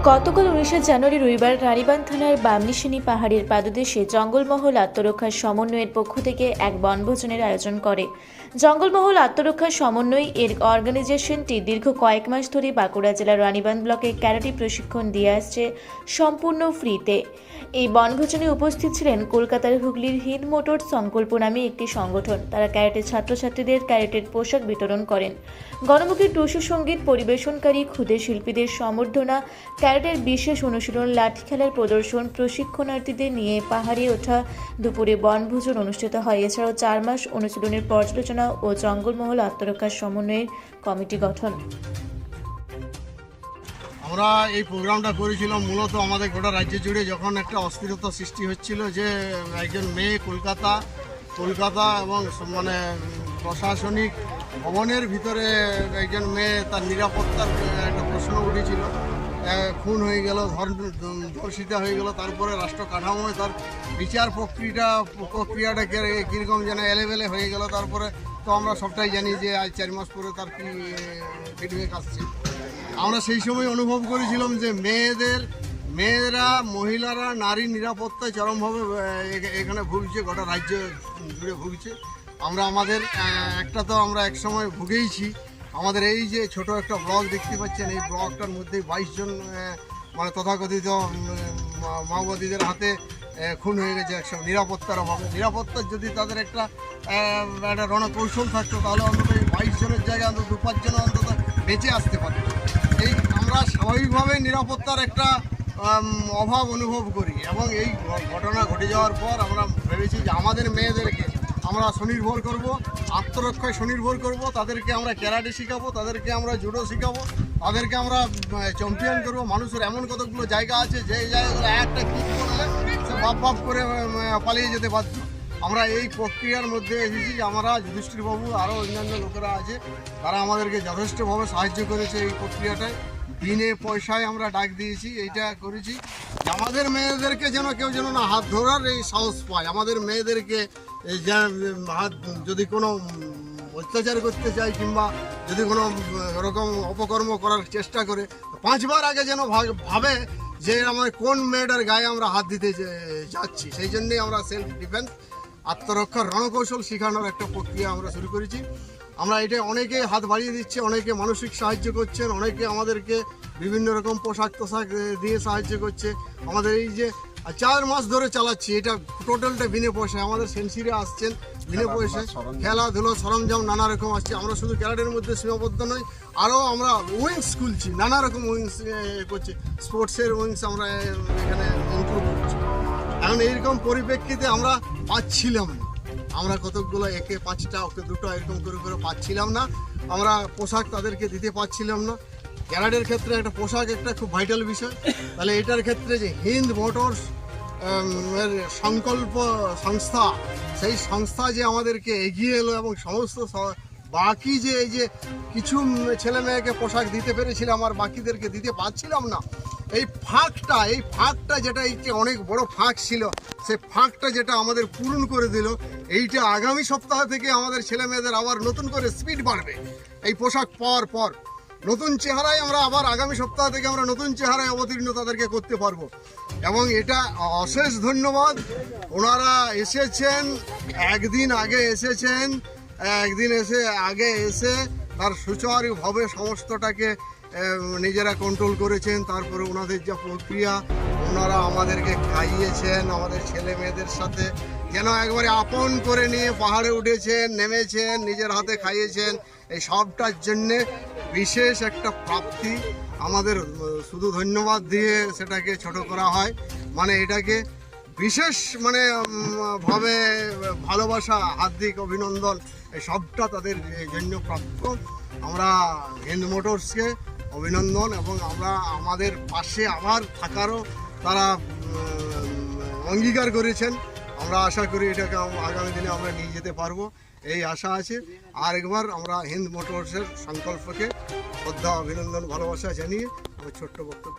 গতকাল 19 জানুয়ারি রবিবার রানীবাঁধ থানার বামনিশিনী পাহাড়ের পাদদেশে জঙ্গলমহল আত্মরক্ষার সমন্বয়ের পক্ষ থেকে এক বনভোজনের আয়োজন করে। জঙ্গলমহল আত্মরক্ষার সমন্বয় এর অর্গানাইজেশনটি দীর্ঘ কয়েক মাস ধরে বাঁকুড়া জেলার রানীবাঁধ ব্লকে ক্যারাটে প্রশিক্ষণ দিয়ে আসছে সম্পূর্ণ ফ্রিতে। এই বনভোজনে উপস্থিত ছিলেন কলকাতার হুগলির হিন্দ মোটরস সংকল্প নামে একটি সংগঠন। তারা ক্যারাটে ছাত্রছাত্রীদের ক্যারাটের পোশাক বিতরণ করেন। গণমুখী টুসু সঙ্গীত পরিবেশনকারী ক্ষুদে শিল্পীদের সম্বর্ধনা, ক্যারাটের বিশেষ অনুশীলন, লাঠি খেলার প্রদর্শন, প্রশিক্ষণার্থীদের নিয়ে পাহাড়ে ওঠা, দুপুরে বনভোজন অনুষ্ঠিত হয়। এছাড়াও 4 মাস অনুশীলনের পর্যালোচনা ও জঙ্গলমহল আত্মরক্ষার সমন্বয়ের কমিটি গঠন। আমরা এই প্রোগ্রামটা করেছিলাম মূলত আমাদের গোটা রাজ্য জুড়ে যখন একটা অস্থিরতা সৃষ্টি হচ্ছিল যে একজন মেয়ে কলকাতা এবং মানে প্রশাসনিক ভবনের ভিতরে একজন মেয়ে তার নিরাপত্তার একটা প্রশ্ন উঠেছিল। খুন হয়ে গেল, ধর্ষিতা হয়ে গেল, তারপরে রাষ্ট্র কাঠামোয় তার বিচার প্রক্রিয়াটা কীরকম যেন এলেবেলে হয়ে গেল। তারপরে তো আমরা সবটাই জানি যে আজ 4 মাস পরে তার কি ফিডব্যাক আসছে। আমরা সেই সময় অনুভব করেছিলাম যে মেয়েরা, মহিলারা, নারী নিরাপত্তায় চরমভাবে এখানে ভুগছে, গোটা রাজ্য জুড়ে ভুগছে। আমাদের আমরা একসময় ভুগেইছি। আমাদের এই যে ছোট একটা ব্লক দেখতে পাচ্ছেন, এই ব্লকটার মধ্যে 22 জন মানে তথাকথিত মাওবাদীদের হাতে খুন হয়ে গেছে একসময় নিরাপত্তার অভাবে। নিরাপত্তার যদি তাদের একটা রণকৌশল থাকতো তাহলে অন্তত এই 22 জনের জায়গায় অন্তত 2-5 জন অন্তত বেঁচে আসতে পারত। এই আমরা স্বাভাবিকভাবে নিরাপত্তার একটা অভাব অনুভব করি এবং এই ঘটনা ঘটে যাওয়ার পর আমরা ভেবেছি যে আমাদের মেয়েদেরকে আমরা স্বনির্ভর করব, আত্মরক্ষায় স্বনির্ভর করব। তাদেরকে আমরা ক্যারাটে শেখাবো, তাদেরকে আমরা জুডো শেখাবো, তাদেরকে আমরা চ্যাম্পিয়ন করব। মানুষের এমন কতগুলো জায়গা আছে যে জায়গাগুলো একটা ক্লিক করলে সে বাপ করে পালিয়ে যেতে বাধ্য। আমরা এই প্রক্রিয়ার মধ্যে এসেছি যে আমরা যুধিষ্ঠিরবাবু আরও অন্যান্য লোকেরা আছে, তারা আমাদেরকে যথেষ্টভাবে সাহায্য করেছে এই প্রক্রিয়াটায়। বিনে পয়সায় আমরা ডাক দিয়েছি, এইটা করেছি আমাদের মেয়েদেরকে যেন কেউ যেন না হাত ধরার এই সাহস পায়। আমাদের মেয়েদেরকে যদি কোনো অত্যাচার করতে চায় কিংবা যদি কোনো রকম অপকর্ম করার চেষ্টা করে 5 বার আগে যেন ভাবে যে আমার কোন মেয়েটার গায়ে আমরা হাত দিতে যাচ্ছি। সেই জন্যেই আমরা সেলফ ডিফেন্স, আত্মরক্ষার রণকৌশল শেখানোর একটা প্রক্রিয়া আমরা শুরু করেছি। আমরা এটা অনেকে হাত বাড়িয়ে দিচ্ছে, অনেকে মানসিক সাহায্য করছেন, অনেকে আমাদেরকে বিভিন্ন রকম পোশাক দিয়ে সাহায্য করছে। আমাদের এই যে 4 মাস ধরে চালাচ্ছি, এটা টোটালটা বিনে পয়সায়। আমাদের সেন্সিরা আসছেন বিনে পয়সায়, খেলাধুলো সরঞ্জাম নানা রকম আসছে। আমরা শুধু ক্যারাটের মধ্যে সীমাবদ্ধ নই, আরও আমরা উইংস খুলছি, নানা রকম উইংস করছি, স্পোর্টসের উইংস আমরা এখানে ইনক্লুড করছি। এখন এইরকম পরিপ্রেক্ষিতে আমরা পাচ্ছিলাম না, আমরা কতকগুলো একে 5টা ওকে 2টা এরকম করে পাচ্ছিলাম না। আমরা পোশাক তাদেরকে দিতে পারছিলাম না। ক্যারাটের ক্ষেত্রে একটা পোশাক একটা খুব ভাইটাল বিষয়। তাহলে এটার ক্ষেত্রে যে হিন্দ মোটরস এর সংকল্প সংস্থা, সেই সংস্থা যে আমাদেরকে এগিয়ে এলো এবং সমস্ত বাকি যে এই যে কিছু ছেলে মেয়েকে পোশাক দিতে পেরেছিলাম আর বাকিদেরকে দিতে পারছিলাম না, এই ফাঁকটা যেটা অনেক বড় ফাঁক ছিল, সেই ফাঁকটা যেটা আমাদের পূরণ করে দিল। এইটা আগামী সপ্তাহ থেকে আমাদের ছেলে মেয়েদের আবার নতুন করে স্পিড বাড়বে। এই পোশাক পাওয়ার পর নতুন চেহারায় আমরা আবার আগামী সপ্তাহ থেকে আমরা নতুন চেহারায় অবতীর্ণ তাদেরকে করতে পারবো। এবং এটা অশেষ ধন্যবাদ, ওনারা এসেছেন, একদিন আগে এসে তার সুচারুভাবে সমস্তটাকে নিজেরা কন্ট্রোল করেছেন। তারপরে ওনাদের যে প্রক্রিয়া, ওনারা আমাদেরকে খাইয়েছেন, আমাদের ছেলে মেয়েদের সাথে যেন একবারে আপন করে নিয়ে পাহাড়ে উঠেছেন, নেমেছেন, নিজের হাতে খাইয়েছেন। এই সবটার জন্যে বিশেষ একটা প্রাপ্তি। আমাদের শুধু ধন্যবাদ দিয়ে সেটাকে ছোট করা হয়, মানে এটাকে বিশেষ ভাবে ভালোবাসা, হার্দিক অভিনন্দন, এই সবটা তাদের জন্য প্রাপ্য। আমরা হিন্দ মোটরসকে অভিনন্দন এবং আমরা আমাদের পাশে আবার থাকারও তারা অঙ্গীকার করেছেন। আমরা আশা করি এটাকে আগামী দিনে আমরা নিয়ে যেতে পারবো, এই আশা আছে। আর একবার আমরা হিন্দ মোটরসের সংকল্পকে শ্রদ্ধা, অভিনন্দন, ভালোবাসা জানিয়ে আমার ছোট্ট বক্তব্য